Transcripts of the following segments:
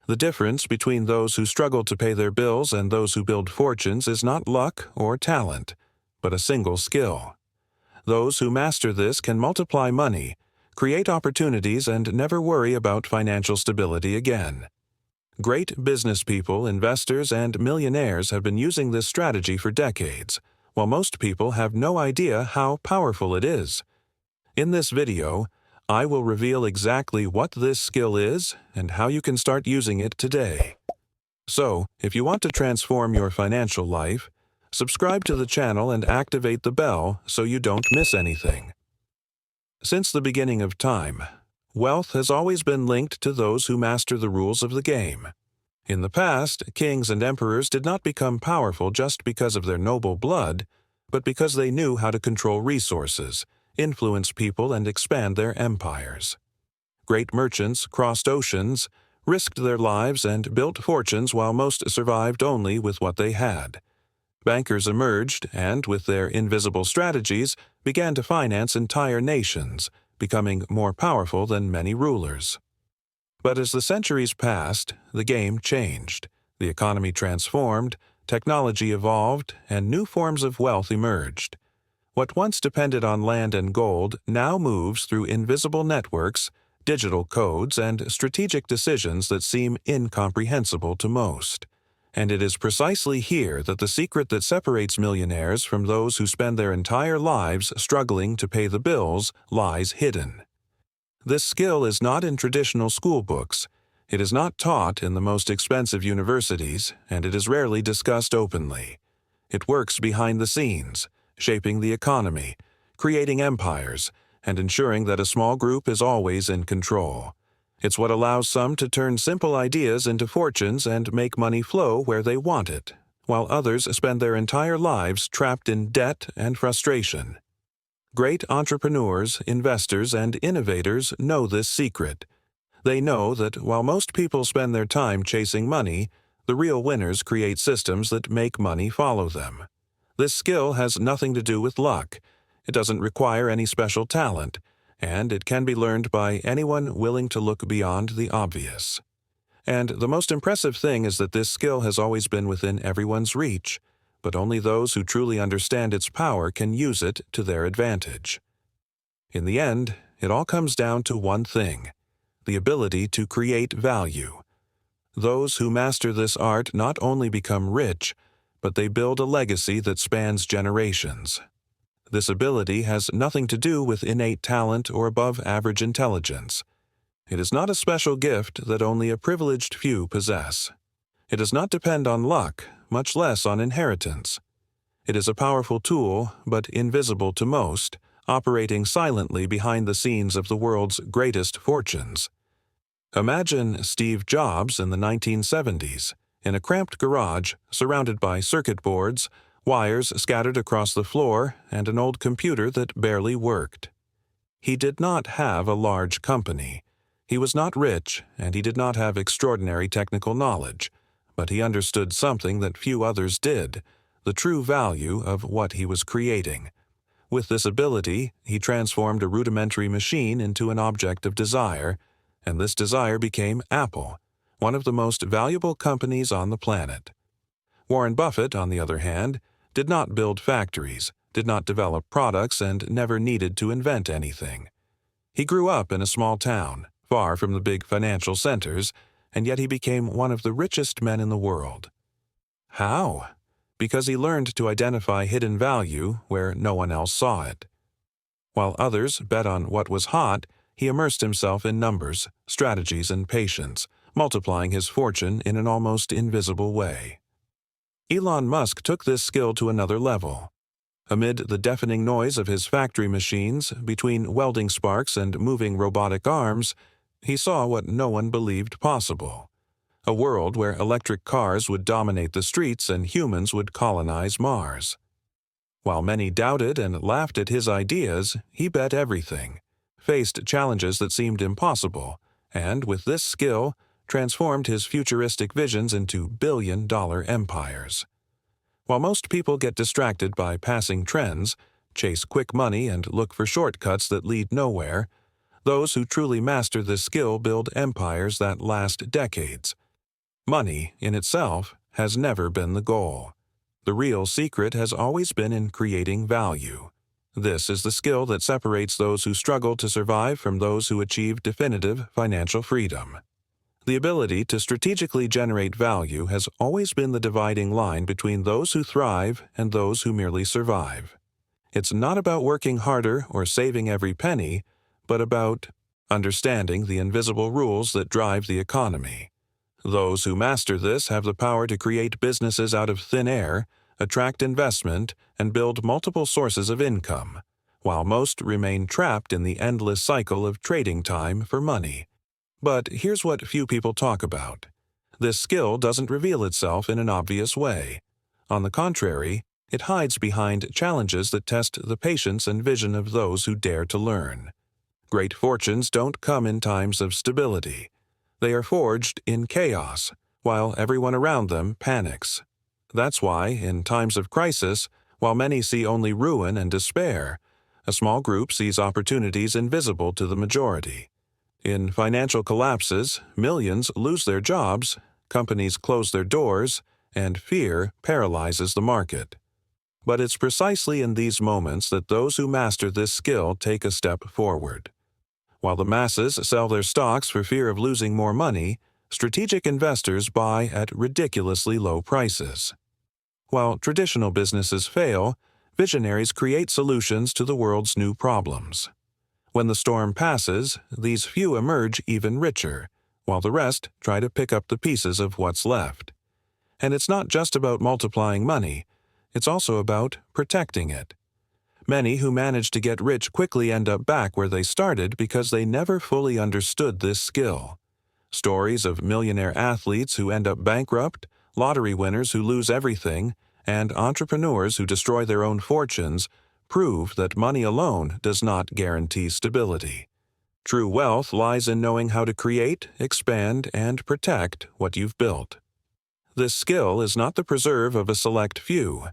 The difference between those who struggle to pay their bills and those who build fortunes is not luck or talent, but a single skill. Those who master this can multiply money, create opportunities, and never worry about financial stability again. Great business people, investors, and millionaires have been using this strategy for decades, while most people have no idea how powerful it is. In this video, I will reveal exactly what this skill is and how you can start using it today. So, if you want to transform your financial life, subscribe to the channel and activate the bell so you don't miss anything. Since the beginning of time, wealth has always been linked to those who master the rules of the game. In the past, kings and emperors did not become powerful just because of their noble blood, but because they knew how to control resources, influence people, and expand their empires. Great merchants crossed oceans, risked their lives, and built fortunes while most survived only with what they had. Bankers emerged and, with their invisible strategies, began to finance entire nations, becoming more powerful than many rulers. But as the centuries passed, the game changed, the economy transformed, technology evolved, and new forms of wealth emerged. What once depended on land and gold now moves through invisible networks, digital codes, and strategic decisions that seem incomprehensible to most. And it is precisely here that the secret that separates millionaires from those who spend their entire lives struggling to pay the bills lies hidden. This skill is not in traditional school books, it is not taught in the most expensive universities, and it is rarely discussed openly. It works behind the scenes, shaping the economy, creating empires, and ensuring that a small group is always in control. It's what allows some to turn simple ideas into fortunes and make money flow where they want it, while others spend their entire lives trapped in debt and frustration. Great entrepreneurs, investors, and innovators know this secret. They know that while most people spend their time chasing money, the real winners create systems that make money follow them. This skill has nothing to do with luck. It doesn't require any special talent, and it can be learned by anyone willing to look beyond the obvious. And the most impressive thing is that this skill has always been within everyone's reach, but only those who truly understand its power can use it to their advantage. In the end, it all comes down to one thing: the ability to create value. Those who master this art not only become rich, but they build a legacy that spans generations. This ability has nothing to do with innate talent or above-average intelligence. It is not a special gift that only a privileged few possess. It does not depend on luck, much less on inheritance. It is a powerful tool, but invisible to most, operating silently behind the scenes of the world's greatest fortunes. Imagine Steve Jobs in the 1970s, in a cramped garage, surrounded by circuit boards, wires scattered across the floor, and an old computer that barely worked. He did not have a large company. He was not rich, and he did not have extraordinary technical knowledge, but he understood something that few others did: the true value of what he was creating. With this ability, he transformed a rudimentary machine into an object of desire, and this desire became Apple, one of the most valuable companies on the planet. Warren Buffett, on the other hand, did not build factories, did not develop products, and never needed to invent anything. He grew up in a small town, far from the big financial centers, and yet he became one of the richest men in the world. How? Because he learned to identify hidden value where no one else saw it. While others bet on what was hot, he immersed himself in numbers, strategies, and patience, multiplying his fortune in an almost invisible way. Elon Musk took this skill to another level. Amid the deafening noise of his factory machines, between welding sparks and moving robotic arms, he saw what no one believed possible: a world where electric cars would dominate the streets and humans would colonize Mars. While many doubted and laughed at his ideas, he bet everything, faced challenges that seemed impossible, and with this skill, transformed his futuristic visions into billion-dollar empires. While most people get distracted by passing trends, chase quick money, and look for shortcuts that lead nowhere, those who truly master this skill build empires that last decades, Money, in itself, has never been the goal. The real secret has always been in creating value. This is the skill that separates those who struggle to survive from those who achieve definitive financial freedom. The ability to strategically generate value has always been the dividing line between those who thrive and those who merely survive. It's not about working harder or saving every penny, but about understanding the invisible rules that drive the economy. Those who master this have the power to create businesses out of thin air, attract investment, and build multiple sources of income, while most remain trapped in the endless cycle of trading time for money. But here's what few people talk about. This skill doesn't reveal itself in an obvious way. On the contrary, it hides behind challenges that test the patience and vision of those who dare to learn. Great fortunes don't come in times of stability. They are forged in chaos, while everyone around them panics. That's why, in times of crisis, while many see only ruin and despair, a small group sees opportunities invisible to the majority. In financial collapses, millions lose their jobs, companies close their doors, and fear paralyzes the market. But it's precisely in these moments that those who master this skill take a step forward. While the masses sell their stocks for fear of losing more money, strategic investors buy at ridiculously low prices. While traditional businesses fail, visionaries create solutions to the world's new problems. When the storm passes, these few emerge even richer, while the rest try to pick up the pieces of what's left. And it's not just about multiplying money, it's also about protecting it. Many who manage to get rich quickly end up back where they started because they never fully understood this skill. Stories of millionaire athletes who end up bankrupt, lottery winners who lose everything, and entrepreneurs who destroy their own fortunes prove that money alone does not guarantee stability. True wealth lies in knowing how to create, expand, and protect what you've built. This skill is not the preserve of a select few.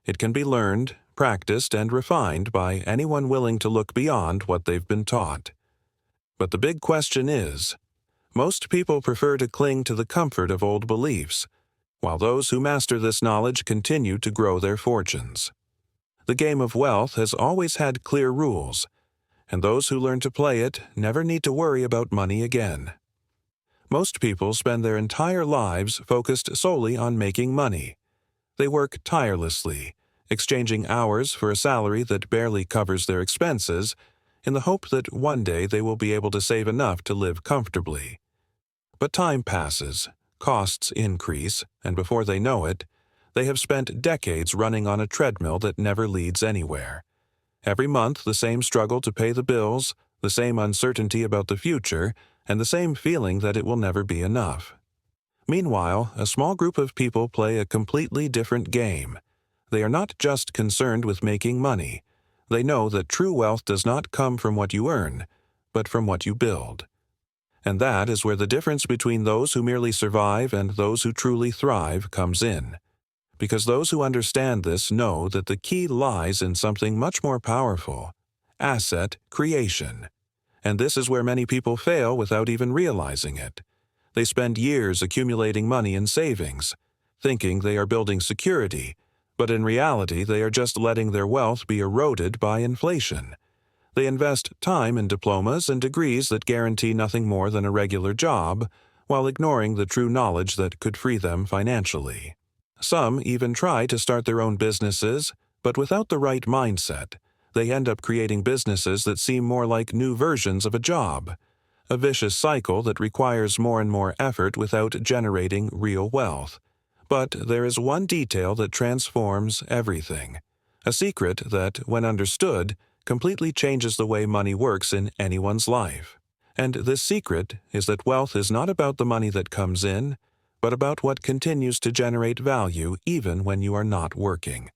It can be learned, practiced, and refined by anyone willing to look beyond what they've been taught. But the big question is, most people prefer to cling to the comfort of old beliefs, while those who master this knowledge continue to grow their fortunes. The game of wealth has always had clear rules, and those who learn to play it never need to worry about money again. Most people spend their entire lives focused solely on making money. They work tirelessly, exchanging hours for a salary that barely covers their expenses, in the hope that one day they will be able to save enough to live comfortably. But time passes, costs increase, and before they know it, they have spent decades running on a treadmill that never leads anywhere. Every month, the same struggle to pay the bills, the same uncertainty about the future, and the same feeling that it will never be enough. Meanwhile, a small group of people play a completely different game. They are not just concerned with making money. They know that true wealth does not come from what you earn, but from what you build. And that is where the difference between those who merely survive and those who truly thrive comes in. Because those who understand this know that the key lies in something much more powerful: asset creation. And this is where many people fail without even realizing it. They spend years accumulating money in savings, thinking they are building security, but in reality they are just letting their wealth be eroded by inflation. They invest time in diplomas and degrees that guarantee nothing more than a regular job, while ignoring the true knowledge that could free them financially. Some even try to start their own businesses, but without the right mindset, they end up creating businesses that seem more like new versions of a job, a vicious cycle that requires more and more effort without generating real wealth. But there is one detail that transforms everything, a secret that, when understood, completely changes the way money works in anyone's life. And this secret is that wealth is not about the money that comes in, but about what continues to generate value even when you are not working.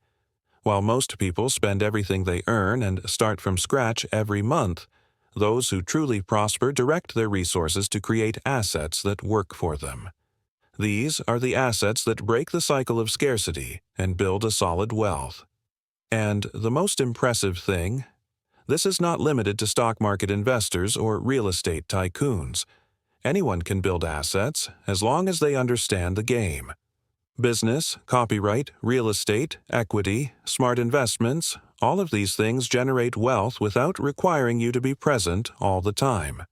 While most people spend everything they earn and start from scratch every month, those who truly prosper direct their resources to create assets that work for them. These are the assets that break the cycle of scarcity and build a solid wealth. And the most impressive thing, this is not limited to stock market investors or real estate tycoons. Anyone can build assets as long as they understand the game. Business, copyright, real estate, equity, smart investments, all of these things generate wealth without requiring you to be present all the time.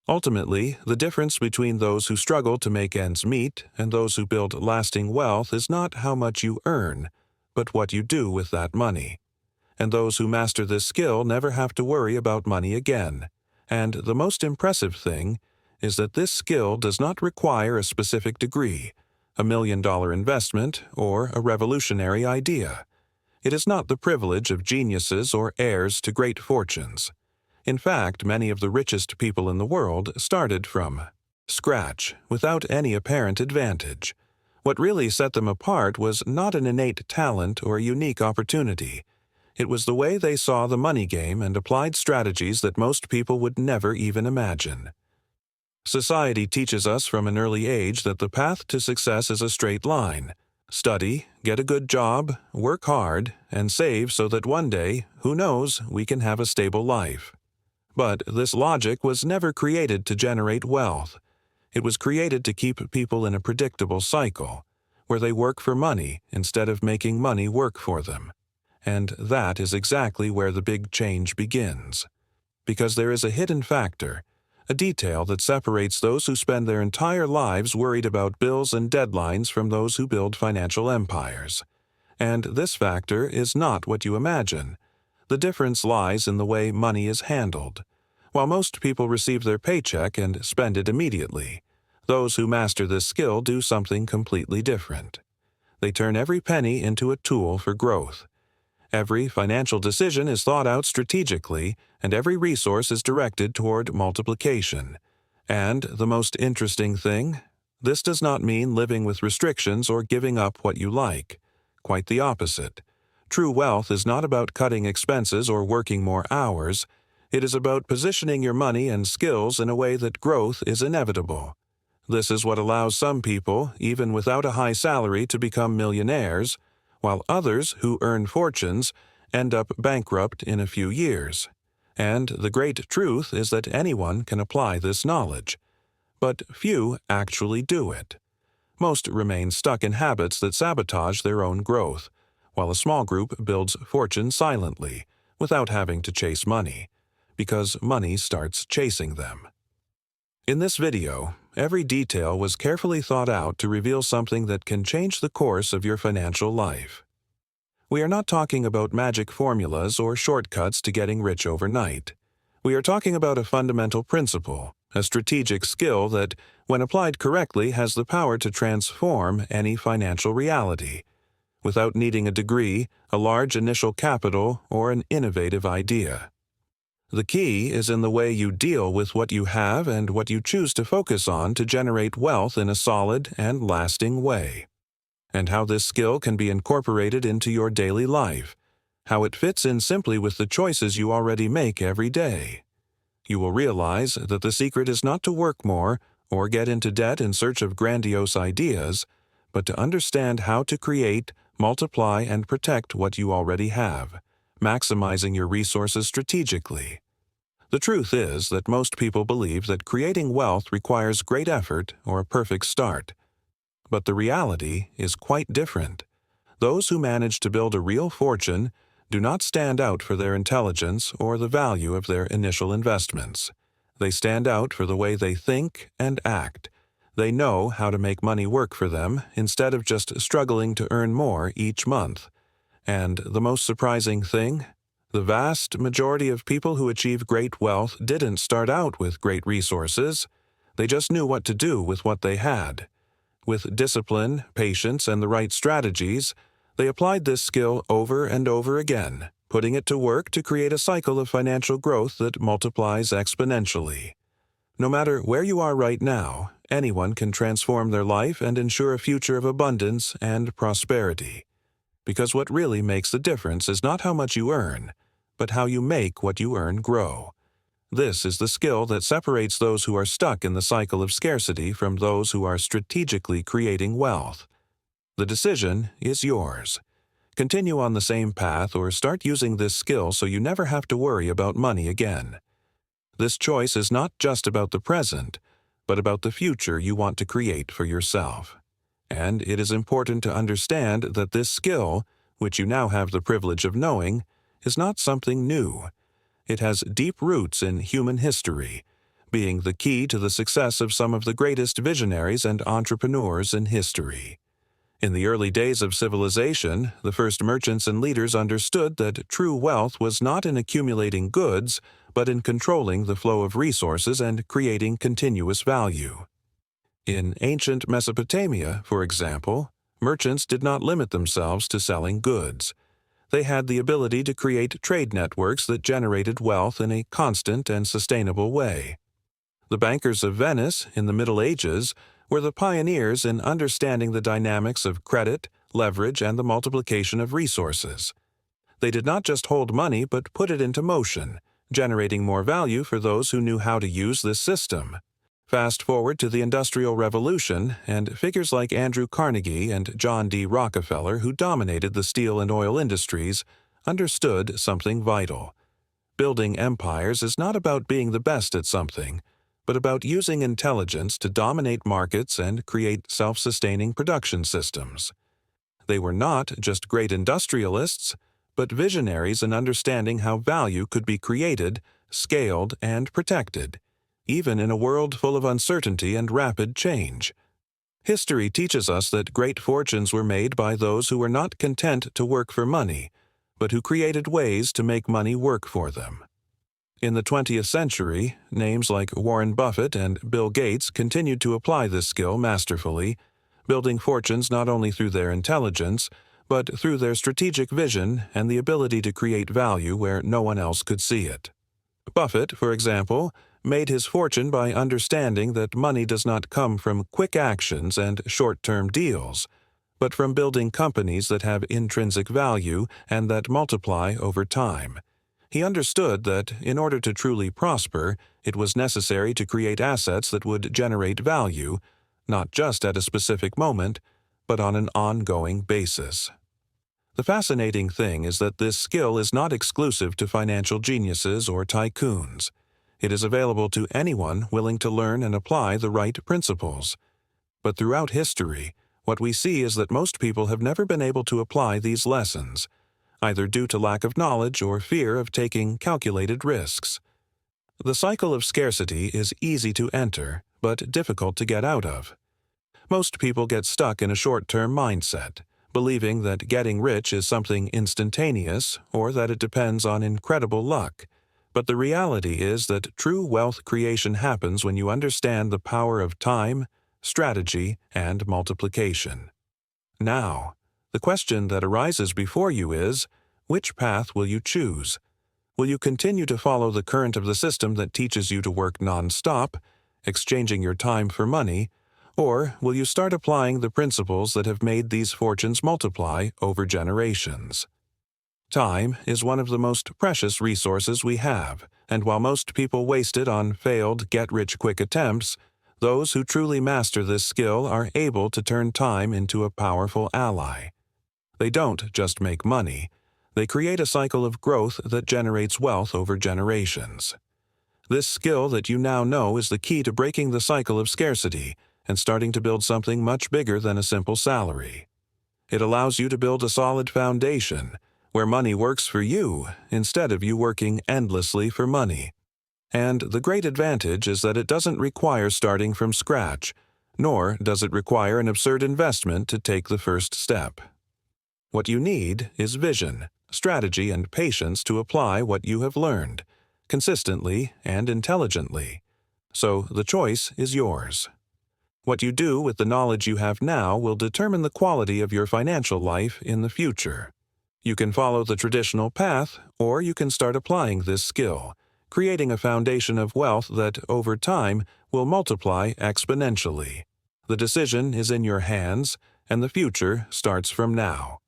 Ultimately, the difference between those who struggle to make ends meet and those who build lasting wealth is not how much you earn, but what you do with that money. And those who master this skill never have to worry about money again. And the most impressive thing is that this skill does not require a specific degree, a $1 million investment, or a revolutionary idea. It is not the privilege of geniuses or heirs to great fortunes. In fact, many of the richest people in the world started from scratch, without any apparent advantage. What really set them apart was not an innate talent or a unique opportunity. It was the way they saw the money game and applied strategies that most people would never even imagine. Society teaches us from an early age that the path to success is a straight line. Study, get a good job, work hard, and save so that one day, who knows, we can have a stable life. But this logic was never created to generate wealth. It was created to keep people in a predictable cycle, where they work for money instead of making money work for them. And that is exactly where the big change begins. Because there is a hidden factor, a detail that separates those who spend their entire lives worried about bills and deadlines from those who build financial empires. And this factor is not what you imagine. The difference lies in the way money is handled. While most people receive their paycheck and spend it immediately, those who master this skill do something completely different. They turn every penny into a tool for growth. Every financial decision is thought out strategically, and every resource is directed toward multiplication. And the most interesting thing, this does not mean living with restrictions or giving up what you like. Quite the opposite. True wealth is not about cutting expenses or working more hours. It is about positioning your money and skills in a way that growth is inevitable. This is what allows some people, even without a high salary, to become millionaires, while others who earn fortunes end up bankrupt in a few years. And the great truth is that anyone can apply this knowledge. But few actually do it. Most remain stuck in habits that sabotage their own growth, while a small group builds fortune silently, without having to chase money, because money starts chasing them. In this video, every detail was carefully thought out to reveal something that can change the course of your financial life. We are not talking about magic formulas or shortcuts to getting rich overnight. We are talking about a fundamental principle, a strategic skill that, when applied correctly, has the power to transform any financial reality, without needing a degree, a large initial capital, or an innovative idea. The key is in the way you deal with what you have and what you choose to focus on to generate wealth in a solid and lasting way. And how this skill can be incorporated into your daily life, how it fits in simply with the choices you already make every day. You will realize that the secret is not to work more or get into debt in search of grandiose ideas, but to understand how to create, multiply, and protect what you already have, maximizing your resources strategically. The truth is that most people believe that creating wealth requires great effort or a perfect start. But the reality is quite different. Those who manage to build a real fortune do not stand out for their intelligence or the value of their initial investments. They stand out for the way they think and act. They know how to make money work for them instead of just struggling to earn more each month. And the most surprising thing? The vast majority of people who achieve great wealth didn't start out with great resources. They just knew what to do with what they had. With discipline, patience, and the right strategies, they applied this skill over and over again, putting it to work to create a cycle of financial growth that multiplies exponentially. No matter where you are right now, anyone can transform their life and ensure a future of abundance and prosperity. Because what really makes the difference is not how much you earn, but how you make what you earn grow. This is the skill that separates those who are stuck in the cycle of scarcity from those who are strategically creating wealth. The decision is yours. Continue on the same path or start using this skill so you never have to worry about money again. This choice is not just about the present, but about the future you want to create for yourself. And it is important to understand that this skill, which you now have the privilege of knowing, is not something new. It has deep roots in human history, being the key to the success of some of the greatest visionaries and entrepreneurs in history. In the early days of civilization, the first merchants and leaders understood that true wealth was not in accumulating goods, but in controlling the flow of resources and creating continuous value. In ancient Mesopotamia, for example, merchants did not limit themselves to selling goods. They had the ability to create trade networks that generated wealth in a constant and sustainable way. The bankers of Venice in the Middle Ages were the pioneers in understanding the dynamics of credit, leverage, and the multiplication of resources. They did not just hold money but put it into motion, generating more value for those who knew how to use this system. Fast forward to the Industrial Revolution, and figures like Andrew Carnegie and John D. Rockefeller, who dominated the steel and oil industries, understood something vital. Building empires is not about being the best at something, but about using intelligence to dominate markets and create self-sustaining production systems. They were not just great industrialists, but visionaries in understanding how value could be created, scaled, and protected, even in a world full of uncertainty and rapid change. History teaches us that great fortunes were made by those who were not content to work for money, but who created ways to make money work for them. In the 20th century, names like Warren Buffett and Bill Gates continued to apply this skill masterfully, building fortunes not only through their intelligence, but through their strategic vision and the ability to create value where no one else could see it. Buffett, for example, made his fortune by understanding that money does not come from quick actions and short-term deals, but from building companies that have intrinsic value and that multiply over time. He understood that, in order to truly prosper, it was necessary to create assets that would generate value, not just at a specific moment, but on an ongoing basis. The fascinating thing is that this skill is not exclusive to financial geniuses or tycoons. It is available to anyone willing to learn and apply the right principles. But throughout history, what we see is that most people have never been able to apply these lessons, either due to lack of knowledge or fear of taking calculated risks. The cycle of scarcity is easy to enter, but difficult to get out of. Most people get stuck in a short-term mindset, believing that getting rich is something instantaneous or that it depends on incredible luck. But the reality is that true wealth creation happens when you understand the power of time, strategy, and multiplication. Now, the question that arises before you is, which path will you choose? Will you continue to follow the current of the system that teaches you to work non-stop, exchanging your time for money, or will you start applying the principles that have made these fortunes multiply over generations? Time is one of the most precious resources we have, and while most people waste it on failed get-rich-quick attempts, those who truly master this skill are able to turn time into a powerful ally. They don't just make money, they create a cycle of growth that generates wealth over generations. This skill that you now know is the key to breaking the cycle of scarcity and starting to build something much bigger than a simple salary. It allows you to build a solid foundation, where money works for you instead of you working endlessly for money. And the great advantage is that it doesn't require starting from scratch, nor does it require an absurd investment to take the first step. What you need is vision, strategy, and patience to apply what you have learned, consistently and intelligently. So the choice is yours. What you do with the knowledge you have now will determine the quality of your financial life in the future. You can follow the traditional path, or you can start applying this skill, creating a foundation of wealth that, over time, will multiply exponentially. The decision is in your hands, and the future starts from now.